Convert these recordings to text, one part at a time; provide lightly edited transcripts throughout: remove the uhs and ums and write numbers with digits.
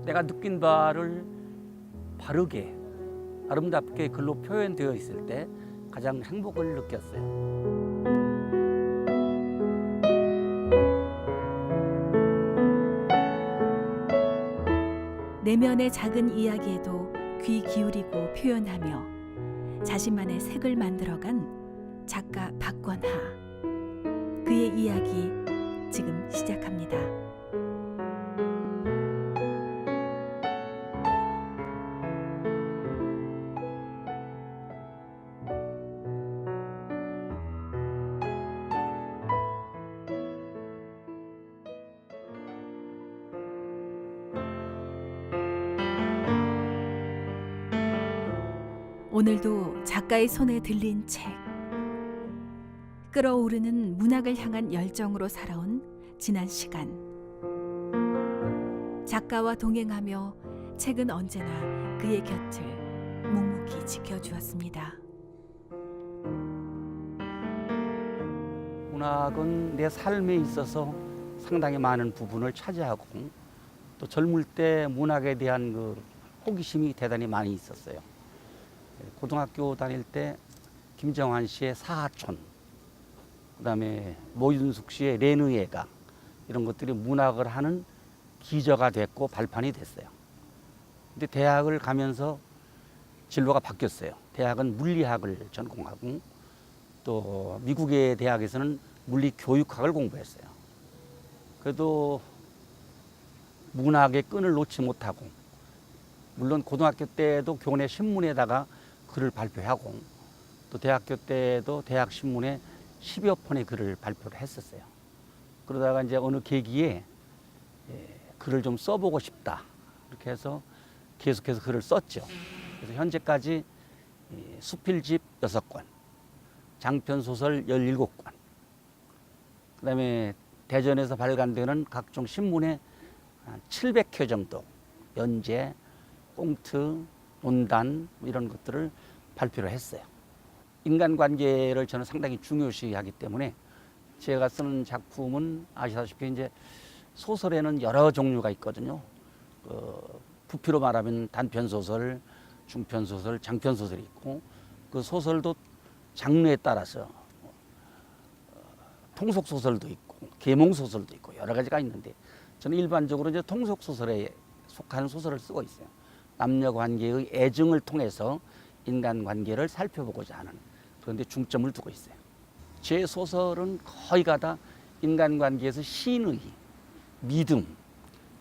내가 느낀 바를 바르게 아름답게 글로 표현되어 있을 때 가장 행복을 느꼈어요. 내면의 작은 이야기에도 귀 기울이고 표현하며 자신만의 색을 만들어간 작가 박권하. 그의 이야기 지금 시작합니다. 오늘도 작가의 손에 들린 책. 끓어오르는 문학을 향한 열정으로 살아온 지난 시간. 작가와 동행하며 책은 언제나 그의 곁을 묵묵히 지켜주었습니다. 문학은 내 삶에 있어서 상당히 많은 부분을 차지하고 또 젊을 때 문학에 대한 그 호기심이 대단히 많이 있었어요. 고등학교 다닐 때 김정환 씨의 사하촌, 그다음에 모윤숙 씨의 레느예가 이런 것들이 문학을 하는 기저가 됐고 발판이 됐어요. 근데 대학을 가면서 진로가 바뀌었어요. 대학은 물리학을 전공하고 또 미국의 대학에서는 물리교육학을 공부했어요. 그래도 문학의 끈을 놓지 못하고, 물론 고등학교 때도 교내 신문에다가 글을 발표하고 또 대학교 때도 대학 신문에 10여 편의 글을 발표를 했었어요. 그러다가 이제 어느 계기에 글을 좀 써보고 싶다 이렇게 해서 계속해서 글을 썼죠. 그래서 현재까지 수필집 6권, 장편소설 17권, 그다음에 대전에서 발간되는 각종 신문에 700회 정도 연재, 꽁트, 논단 이런 것들을 발표를 했어요. 인간관계를 저는 상당히 중요시하기 때문에 제가 쓰는 작품은 아시다시피 이제 소설에는 여러 종류가 있거든요. 부피로 말하면 단편소설, 중편소설, 장편소설이 있고, 그 소설도 장르에 따라서 통속소설도 있고 계몽소설도 있고 여러 가지가 있는데, 저는 일반적으로 이제 통속소설에 속하는 소설을 쓰고 있어요. 남녀관계의 애증을 통해서 인간관계를 살펴보고자 하는 그런 데 중점을 두고 있어요. 제 소설은 거의가 다 인간관계에서 신의, 믿음,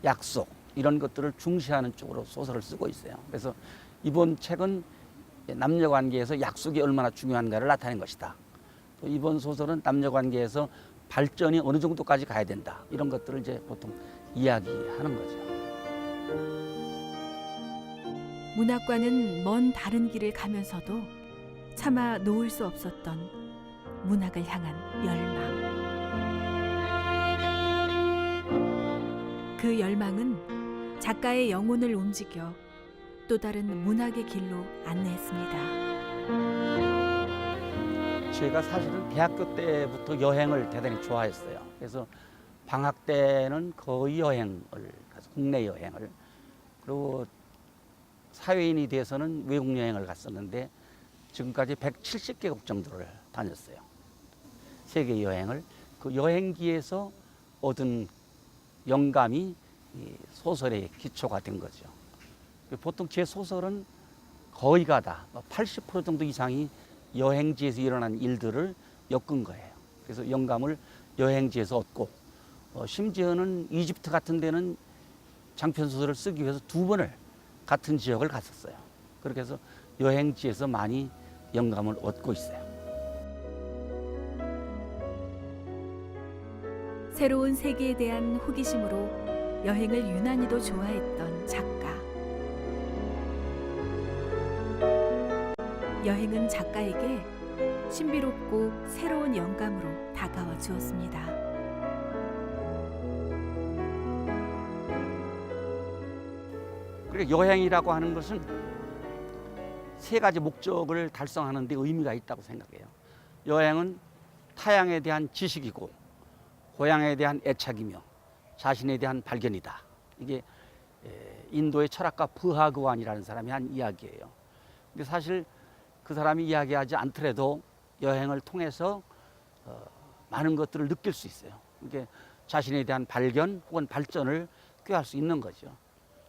약속 이런 것들을 중시하는 쪽으로 소설을 쓰고 있어요. 그래서 이번 책은 남녀관계에서 약속이 얼마나 중요한가를 나타낸 것이다. 또 이번 소설은 남녀관계에서 발전이 어느 정도까지 가야 된다. 이런 것들을 이제 보통 이야기하는 거죠. 문학과는 먼 다른 길을 가면서도 차마 놓을 수 없었던 문학을 향한 열망. 그 열망은 작가의 영혼을 움직여 또 다른 문학의 길로 안내했습니다. 제가 사실은 대학교 때부터 여행을 대단히 좋아했어요. 그래서 방학 때는 거의 여행을 가서 국내 여행을, 그리고 사회인이 돼서는 외국 여행을 갔었는데 지금까지 170개국 정도를 다녔어요. 세계 여행을. 그 여행기에서 얻은 영감이 소설의 기초가 된 거죠. 보통 제 소설은 거의가 다 80% 정도 이상이 여행지에서 일어난 일들을 엮은 거예요. 그래서 영감을 여행지에서 얻고, 심지어는 이집트 같은 데는 장편소설을 쓰기 위해서 2번을 같은 지역을 갔었어요. 그렇게 해서 여행지에서 많이 영감을 얻고 있어요. 새로운 세계에 대한 호기심으로 여행을 유난히도 좋아했던 작가. 여행은 작가에게 신비롭고 새로운 영감으로 다가와 주었습니다. 그리고 여행이라고 하는 것은 3가지 목적을 달성하는 데 의미가 있다고 생각해요. 여행은 타향에 대한 지식이고, 고향에 대한 애착이며, 자신에 대한 발견이다. 이게 인도의 철학가 브하그완이라는 사람이 한 이야기예요. 근데 사실 그 사람이 이야기하지 않더라도 여행을 통해서 많은 것들을 느낄 수 있어요. 이게 자신에 대한 발견 혹은 발전을 꾀할 수 있는 거죠.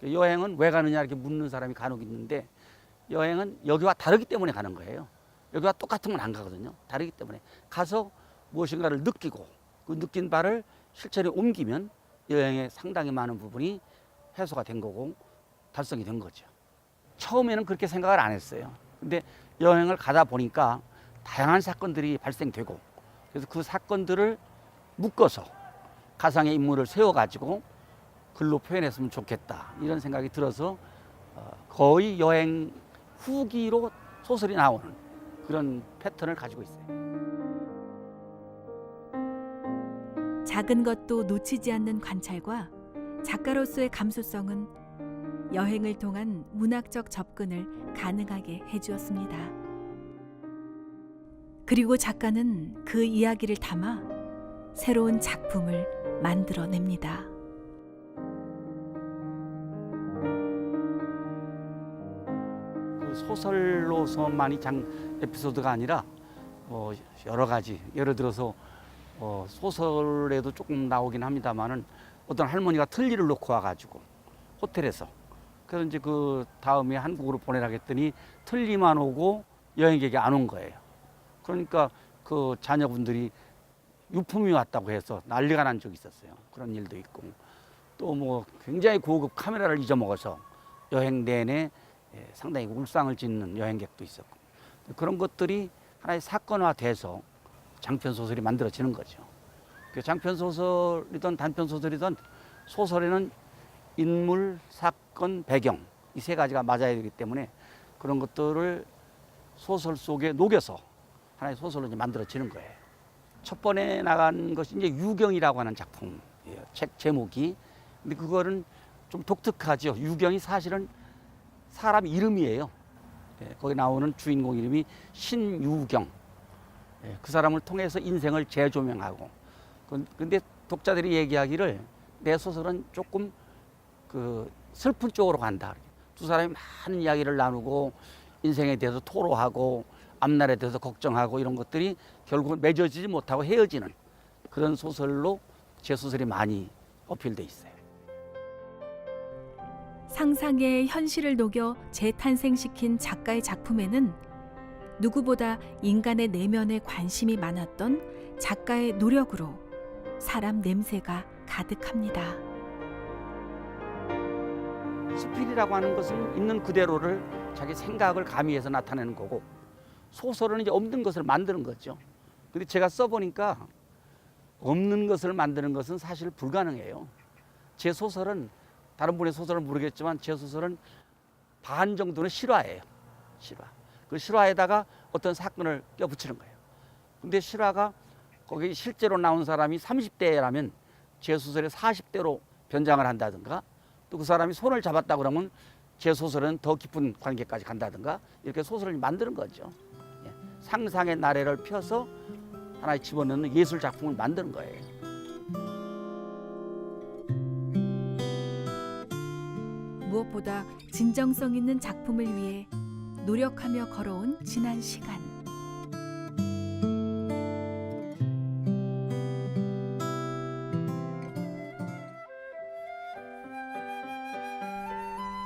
여행은 왜 가느냐 이렇게 묻는 사람이 간혹 있는데 여행은 여기와 다르기 때문에 가는 거예요. 여기와 똑같은 건 안 가거든요. 다르기 때문에 가서 무엇인가를 느끼고 그 느낀 바를 실천에 옮기면 여행의 상당히 많은 부분이 해소가 된 거고 달성이 된 거죠. 처음에는 그렇게 생각을 안 했어요. 근데 여행을 가다 보니까 다양한 사건들이 발생되고 그래서 그 사건들을 묶어서 가상의 인물을 세워가지고 글로 표현했으면 좋겠다 이런 생각이 들어서 거의 여행 후기로 소설이 나오는 그런 패턴을 가지고 있어요. 작은 것도 놓치지 않는 관찰과 작가로서의 감수성은 여행을 통한 문학적 접근을 가능하게 해주었습니다. 그리고 작가는 그 이야기를 담아 새로운 작품을 만들어냅니다. 그 소설로서만이 에피소드가 아니라 여러 가지 예를 들어서 소설에도 조금 나오긴 합니다만은 어떤 할머니가 틀니를 놓고 와가지고 호텔에서 그래서 이제 그 다음에 한국으로 보내라고 했더니 틀니만 오고 여행객이 안 온 거예요. 그러니까 그 자녀분들이 유품이 왔다고 해서 난리가 난 적이 있었어요. 그런 일도 있고 또 뭐 굉장히 고급 카메라를 잊어먹어서 여행 내내 상당히 울상을 짓는 여행객도 있었고 그런 것들이 하나의 사건화돼서 장편 소설이 만들어지는 거죠. 그 장편 소설이든 단편 소설이든 소설에는 인물, 사건, 배경 이 세 가지가 맞아야 되기 때문에 그런 것들을 소설 속에 녹여서 하나의 소설로 이제 만들어지는 거예요. 첫 번에 나간 것이 이제 유경이라고 하는 작품이에요. 책 제목이. 근데 그거는 좀 독특하죠. 유경이 사실은 사람 이름이에요. 거기 나오는 주인공 이름이 신유경. 그 사람을 통해서 인생을 재조명하고. 근데 독자들이 얘기하기를 내 소설은 조금 그 슬픈 쪽으로 간다. 두 사람이 많은 이야기를 나누고 인생에 대해서 토로하고 앞날에 대해서 걱정하고 이런 것들이 결국은 맺어지지 못하고 헤어지는 그런 소설로 제 소설이 많이 어필돼 있어요. 상상의 현실을 녹여 재탄생시킨 작가의 작품에는 누구보다 인간의 내면에 관심이 많았던 작가의 노력으로 사람 냄새가 가득합니다. 스필이라고 하는 것은 있는 그대로를 자기 생각을 가미해서 나타내는 거고 소설은 이제 없는 것을 만드는 거죠. 근데 제가 써보니까 없는 것을 만드는 것은 사실 불가능해요. 제 소설은 다른 분의 소설은 모르겠지만 제 소설은 반 정도는 실화예요. 실화. 그 실화에다가 어떤 사건을 껴붙이는 거예요. 근데 실화가 거기 실제로 나온 사람이 30대라면 제 소설에 40대로 변장을 한다든가 또 그 사람이 손을 잡았다 그러면 제 소설은 더 깊은 관계까지 간다든가 이렇게 소설을 만드는 거죠. 상상의 나래를 펴서 하나의 집어넣는 예술 작품을 만드는 거예요. 무엇보다 진정성 있는 작품을 위해 노력하며 걸어온 지난 시간.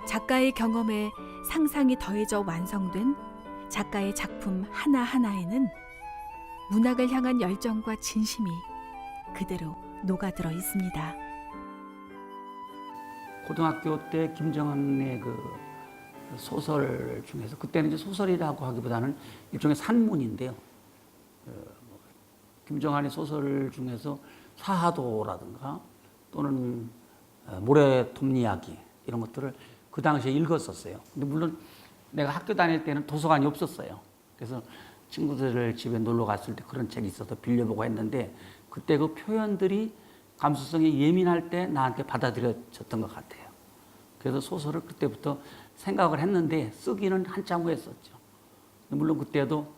작가의 경험에 상상이 더해져 완성된 작가의 작품 하나하나에는 문학을 향한 열정과 진심이 그대로 녹아들어 있습니다. 고등학교 때 김정한의 그 소설 중에서 그때는 이제 소설이라고 하기보다는 일종의 산문인데요. 김정한의 소설 중에서 사하도라든가 또는 모래톱 이야기 이런 것들을 그 당시에 읽었었어요. 근데 물론 내가 학교 다닐 때는 도서관이 없었어요. 그래서 친구들 집에 놀러 갔을 때 그런 책이 있어서 빌려보고 했는데 그때 그 표현들이 감수성이 예민할 때 나한테 받아들여졌던 것 같아요. 그래서 소설을 그때부터 생각을 했는데 쓰기는 한참 후에 썼죠. 물론 그때도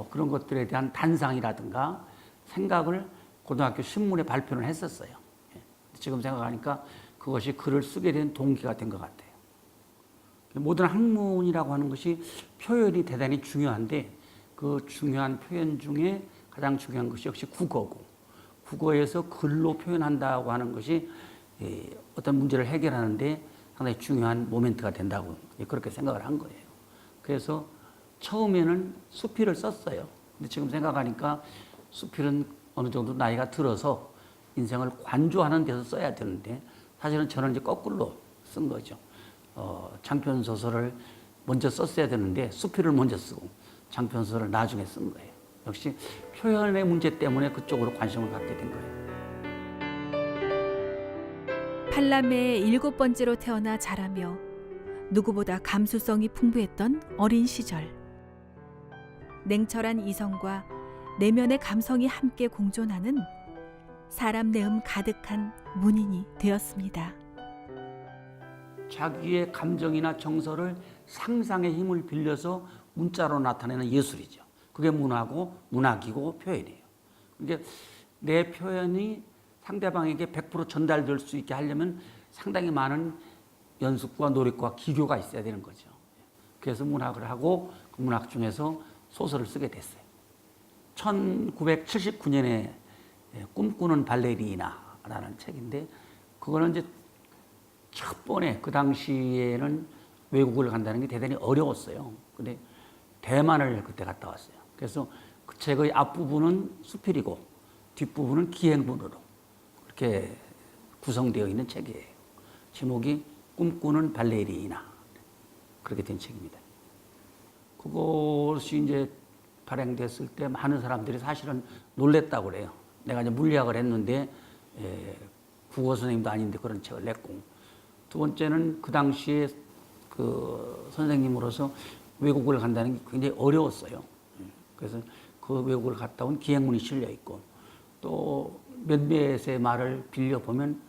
그런 것들에 대한 단상이라든가 생각을 고등학교 신문에 발표를 했었어요. 지금 생각하니까 그것이 글을 쓰게 된 동기가 된 것 같아요. 모든 학문이라고 하는 것이 표현이 대단히 중요한데 그 중요한 표현 중에 가장 중요한 것이 역시 국어고, 국어에서 글로 표현한다고 하는 것이 어떤 문제를 해결하는데 상당히 중요한 모멘트가 된다고 그렇게 생각을 한 거예요. 그래서 처음에는 수필을 썼어요. 근데 지금 생각하니까 수필은 어느 정도 나이가 들어서 인생을 관조하는 데서 써야 되는데 사실은 저는 이제 거꾸로 쓴 거죠. 장편 소설을 먼저 썼어야 되는데 수필을 먼저 쓰고 장편 소설을 나중에 쓴 거예요. 역시 표현의 문제 때문에 그쪽으로 관심을 갖게 된 거예요. 팔남의 7번째로 태어나 자라며 누구보다 감수성이 풍부했던 어린 시절. 냉철한 이성과 내면의 감성이 함께 공존하는 사람 내음 가득한 문인이 되었습니다. 자기의 감정이나 정서를 상상의 힘을 빌려서 문자로 나타내는 예술이죠. 그게 문화고 문학이고 표현이에요. 그러니까 내 표현이 상대방에게 100% 전달될 수 있게 하려면 상당히 많은 연습과 노력과 기교가 있어야 되는 거죠. 그래서 문학을 하고 그 문학 중에서 소설을 쓰게 됐어요. 1979년에 꿈꾸는 발레리나라는 책인데 그거는 이제 첫 번에 그 당시에는 외국을 간다는 게 대단히 어려웠어요. 근데 대만을 그때 갔다 왔어요. 그래서 그 책의 앞부분은 수필이고 뒷부분은 기행문으로 그렇게 구성되어 있는 책이에요. 제목이 꿈꾸는 발레리나 그렇게 된 책입니다. 그것이 이제 발행됐을 때 많은 사람들이 사실은 놀랬다고 그래요. 내가 이제 물리학을 했는데 국어 선생님도 아닌데 그런 책을 냈고, 두 번째는 그 당시에 그 선생님으로서 외국을 간다는 게 굉장히 어려웠어요. 그래서 그 외국을 갔다 온 기행문이 실려 있고 또 몇몇의 말을 빌려보면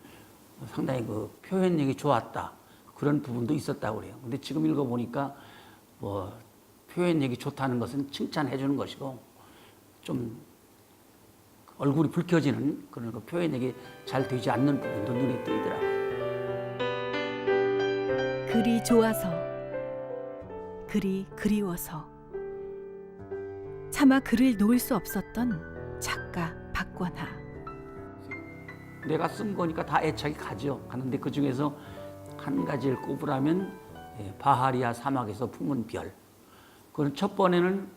상당히 그 표현력이 좋았다. 그런 부분도 있었다고 그래요. 근데 지금 읽어보니까 뭐 표현력이 좋다는 것은 칭찬해 주는 것이고 좀 얼굴이 붉혀지는 그런 그 표현력이 잘 되지 않는 부분도 눈에 띄더라고요. 글이 좋아서, 글이 그리워서 차마 글을 놓을 수 없었던 작가 박권하. 내가 쓴 거니까 다 애착이 가죠. 가는데 그 중에서 한 가지를 꼽으라면 바하리아 사막에서 품은 별. 그건 첫 번에는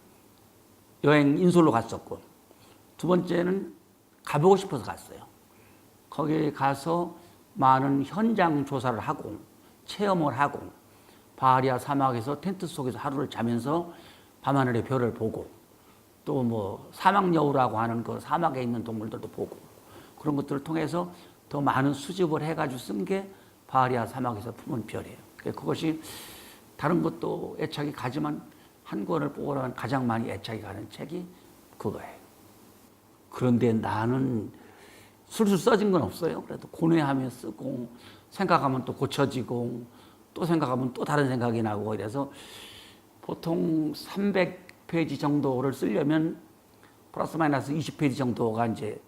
여행 인솔로 갔었고 두 번째는 가보고 싶어서 갔어요. 거기에 가서 많은 현장 조사를 하고 체험을 하고 바하리아 사막에서 텐트 속에서 하루를 자면서 밤하늘의 별을 보고 또 뭐 사막 여우라고 하는 그 사막에 있는 동물들도 보고 그런 것들을 통해서 더 많은 수집을 해가지고 쓴 게 바하리아 사막에서 품은 별이에요. 그것이 다른 것도 애착이 가지만 한 권을 뽑으라면 가장 많이 애착이 가는 책이 그거예요. 그런데 나는 술술 써진 건 없어요. 그래도 고뇌하며 쓰고 생각하면 또 고쳐지고 또 생각하면 또 다른 생각이 나고 이래서 보통 300페이지 정도를 쓰려면 플러스 마이너스 20페이지 정도가 이제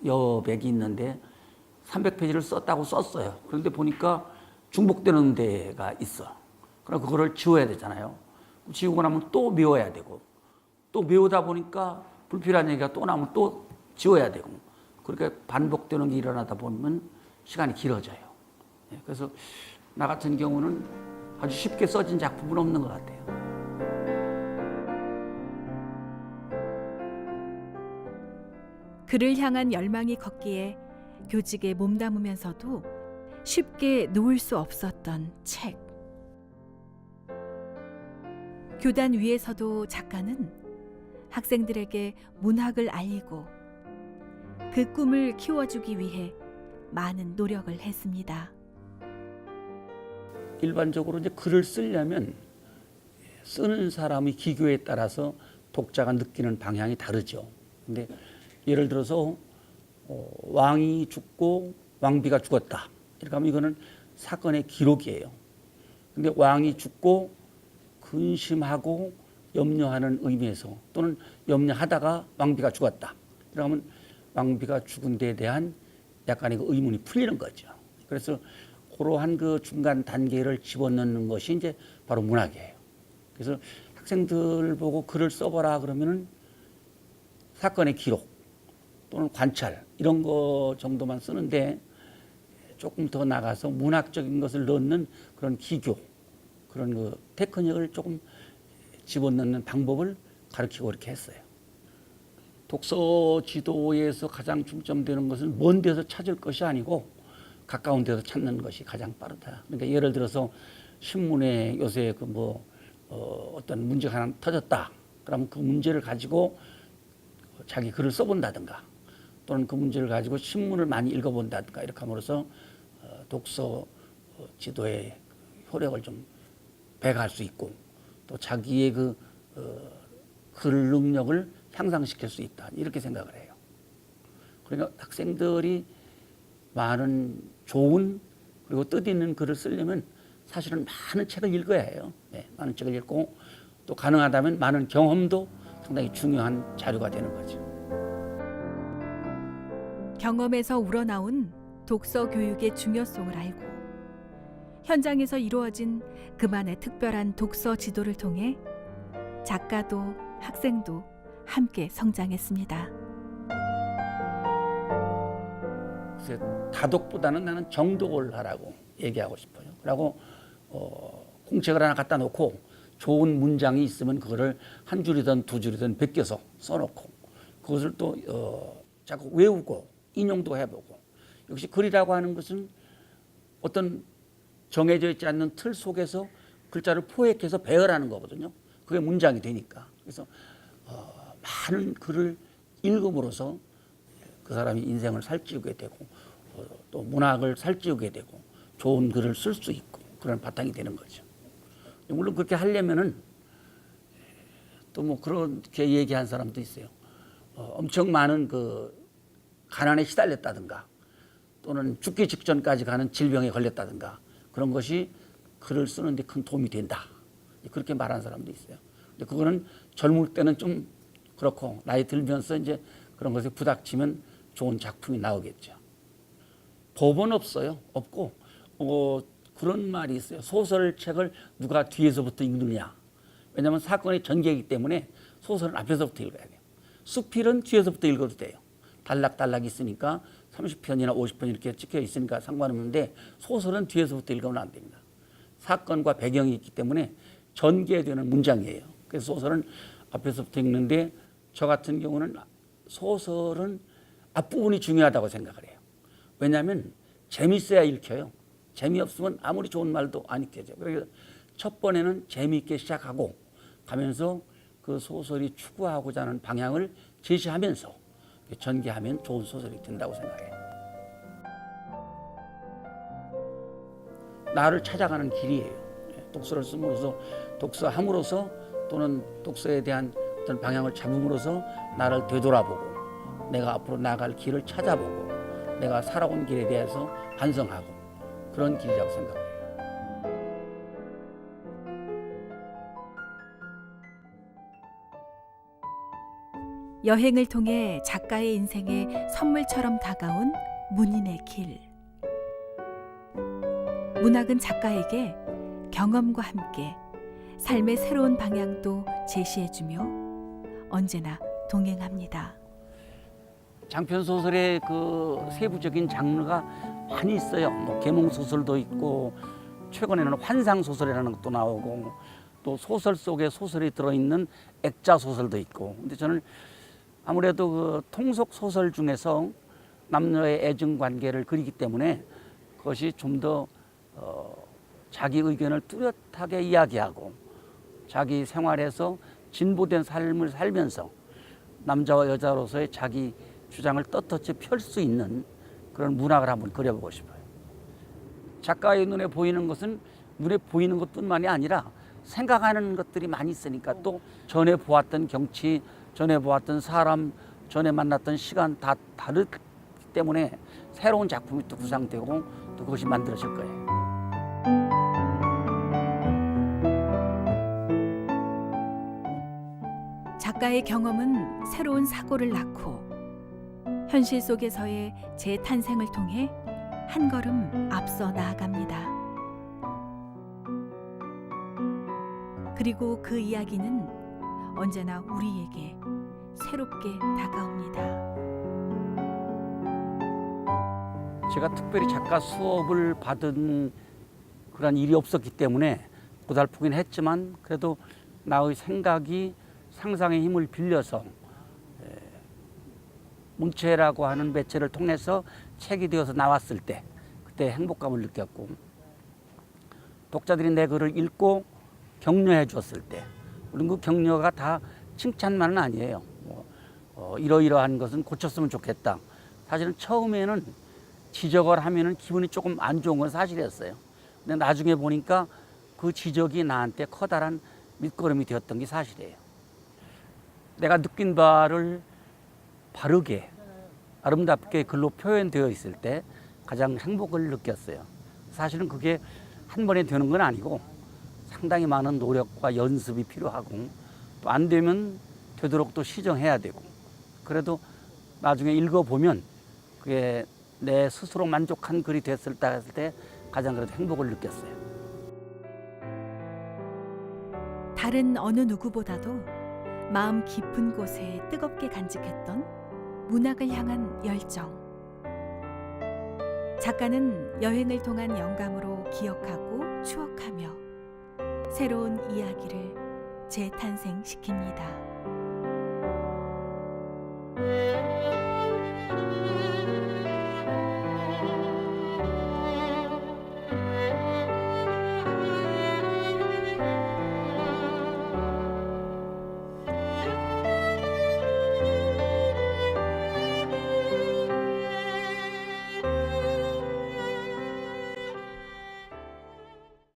여백이 있는데 300페이지를 썼다고 썼어요. 그런데 보니까 중복되는 데가 있어. 그럼 그거를 지워야 되잖아요. 지우고 나면 또 메워야 되고 또 메우다 보니까 불필요한 얘기가 또 나오면 또 지워야 되고 그렇게 반복되는 게 일어나다 보면 시간이 길어져요. 그래서 나 같은 경우는 아주 쉽게 써진 작품은 없는 것 같아요. 그를 향한 열망이 컸기에 교직에 몸담으면서도 쉽게 놓을 수 없었던 책. 교단 위에서도 작가는 학생들에게 문학을 알리고 그 꿈을 키워주기 위해 많은 노력을 했습니다. 일반적으로 이제 글을 쓰려면 쓰는 사람의 기교에 따라서 독자가 느끼는 방향이 다르죠. 근데 예를 들어서 왕이 죽고 왕비가 죽었다. 이렇게 하면 이거는 사건의 기록이에요. 근데 왕이 죽고 근심하고 염려하는 의미에서 또는 염려하다가 왕비가 죽었다. 그러면 왕비가 죽은 데에 대한 약간의 그 의문이 풀리는 거죠. 그래서 그러한 그 중간 단계를 집어넣는 것이 이제 바로 문학이에요. 그래서 학생들 보고 글을 써보라 그러면은 사건의 기록 또는 관찰 이런 거 정도만 쓰는데 조금 더 나가서 문학적인 것을 넣는 그런 기교, 그런 그 테크닉을 조금 집어넣는 방법을 가르치고 이렇게 했어요. 독서 지도에서 가장 중점되는 것은 먼 데서 찾을 것이 아니고 가까운 데서 찾는 것이 가장 빠르다. 그러니까 예를 들어서 신문에 요새 그 어떤 문제가 하나 터졌다. 그러면 그 문제를 가지고 자기 글을 써본다든가 또는 그 문제를 가지고 신문을 많이 읽어본다든가 이렇게 함으로써 독서 지도의 효력을 좀 배가할 수 있고 또 자기의 글 능력을 향상시킬 수 있다. 이렇게 생각을 해요. 그러니까 학생들이 많은 좋은 그리고 뜻있는 글을 쓰려면 사실은 많은 책을 읽어야 해요. 네, 많은 책을 읽고 또 가능하다면 많은 경험도 상당히 중요한 자료가 되는 거죠. 경험에서 우러나온 독서 교육의 중요성을 알고 현장에서 이루어진 그만의 특별한 독서 지도를 통해 작가도 학생도 함께 성장했습니다. 그래서 다독보다는 나는 정독을 하라고 얘기하고 싶어요. 그리고 공책을 하나 갖다 놓고 좋은 문장이 있으면 그거를 한 줄이든 두 줄이든 베껴서 써놓고 그것을 또 자꾸 외우고 인용도 해보고 역시 글이라고 하는 것은 어떤 정해져 있지 않는 틀 속에서 글자를 포획해서 배열하는 거거든요. 그게 문장이 되니까. 그래서 많은 글을 읽음으로써 그 사람이 인생을 살찌우게 되고 또 문학을 살찌우게 되고 좋은 글을 쓸 수 있고 그런 바탕이 되는 거죠. 물론 그렇게 하려면은 또 뭐 그렇게 얘기한 사람도 있어요. 엄청 많은 그 가난에 시달렸다든가 또는 죽기 직전까지 가는 질병에 걸렸다든가 그런 것이 글을 쓰는데 큰 도움이 된다. 그렇게 말하는 사람도 있어요. 근데 그거는 젊을 때는 좀 그렇고 나이 들면서 이제 그런 것에 부닥치면 좋은 작품이 나오겠죠. 법은 없어요. 없고 그런 말이 있어요. 소설책을 누가 뒤에서부터 읽느냐. 왜냐하면 사건의 전개이기 때문에 소설은 앞에서부터 읽어야 돼요. 수필은 뒤에서부터 읽어도 돼요. 단락단락 있으니까 30편이나 50편 이렇게 찍혀 있으니까 상관없는데 소설은 뒤에서부터 읽으면 안 됩니다. 사건과 배경이 있기 때문에 전개되는 문장이에요. 그래서 소설은 앞에서부터 읽는데 저 같은 경우는 소설은 앞부분이 중요하다고 생각을 해요. 왜냐하면 재밌어야 읽혀요. 재미없으면 아무리 좋은 말도 안 읽혀져요. 그래서 첫 번에는 재미있게 시작하고 가면서 그 소설이 추구하고자 하는 방향을 제시하면서 전개하면 좋은 소설이 된다고 생각해요. 나를 찾아가는 길이에요. 독서를 씀으로써 독서함으로써 또는 독서에 대한 어떤 방향을 잡음으로써 나를 되돌아보고 내가 앞으로 나아갈 길을 찾아보고 내가 살아온 길에 대해서 반성하고 그런 길이라고 생각해요. 여행을 통해 작가의 인생에 선물처럼 다가온 문인의 길. 문학은 작가에게 경험과 함께 삶의 새로운 방향도 제시해주며 언제나 동행합니다. 장편 소설의 그 세부적인 장르가 많이 있어요. 뭐 계몽 소설도 있고 최근에는 환상 소설이라는 것도 나오고 또 소설 속에 소설이 들어있는 액자 소설도 있고. 근데 저는 아무래도 그 통속 소설 중에서 남녀의 애증 관계를 그리기 때문에 그것이 좀 더 자기 의견을 뚜렷하게 이야기하고 자기 생활에서 진보된 삶을 살면서 남자와 여자로서의 자기 주장을 떳떳이 펼 수 있는 그런 문학을 한번 그려보고 싶어요. 작가의 눈에 보이는 것은 눈에 보이는 것뿐만이 아니라 생각하는 것들이 많이 있으니까 또 전에 보았던 경치, 전에 보았던 사람, 전에 만났던 시간 다 다르기 때문에 새로운 작품이 또 구상되고 또 그것이 만들어질 거예요. 작가의 경험은 새로운 사고를 낳고 현실 속에서의 재탄생을 통해 한 걸음 앞서 나아갑니다. 그리고 그 이야기는 언제나 우리에게 새롭게 다가옵니다. 제가 특별히 작가 수업을 받은 그런 일이 없었기 때문에 고달프긴 했지만 그래도 나의 생각이 상상의 힘을 빌려서 문체라고 하는 매체를 통해서 책이 되어서 나왔을 때 그때 행복감을 느꼈고, 독자들이 내 글을 읽고 격려해 줬을 때, 물론 그 격려가 다 칭찬만은 아니에요. 이러이러한 것은 고쳤으면 좋겠다. 사실은 처음에는 지적을 하면은 기분이 조금 안 좋은 건 사실이었어요. 근데 나중에 보니까 그 지적이 나한테 커다란 밑거름이 되었던 게 사실이에요. 내가 느낀 바를 바르게 아름답게 글로 표현되어 있을 때 가장 행복을 느꼈어요. 사실은 그게 한 번에 되는 건 아니고 상당히 많은 노력과 연습이 필요하고, 또 안 되면 되도록 또 시정해야 되고, 그래도 나중에 읽어보면 그게 내 스스로 만족한 글이 됐을 때 가장 그래도 행복을 느꼈어요. 다른 어느 누구보다도 마음 깊은 곳에 뜨겁게 간직했던 문학을 향한 열정. 작가는 여행을 통한 영감으로 기억하고 추억하며 새로운 이야기를 재탄생시킵니다.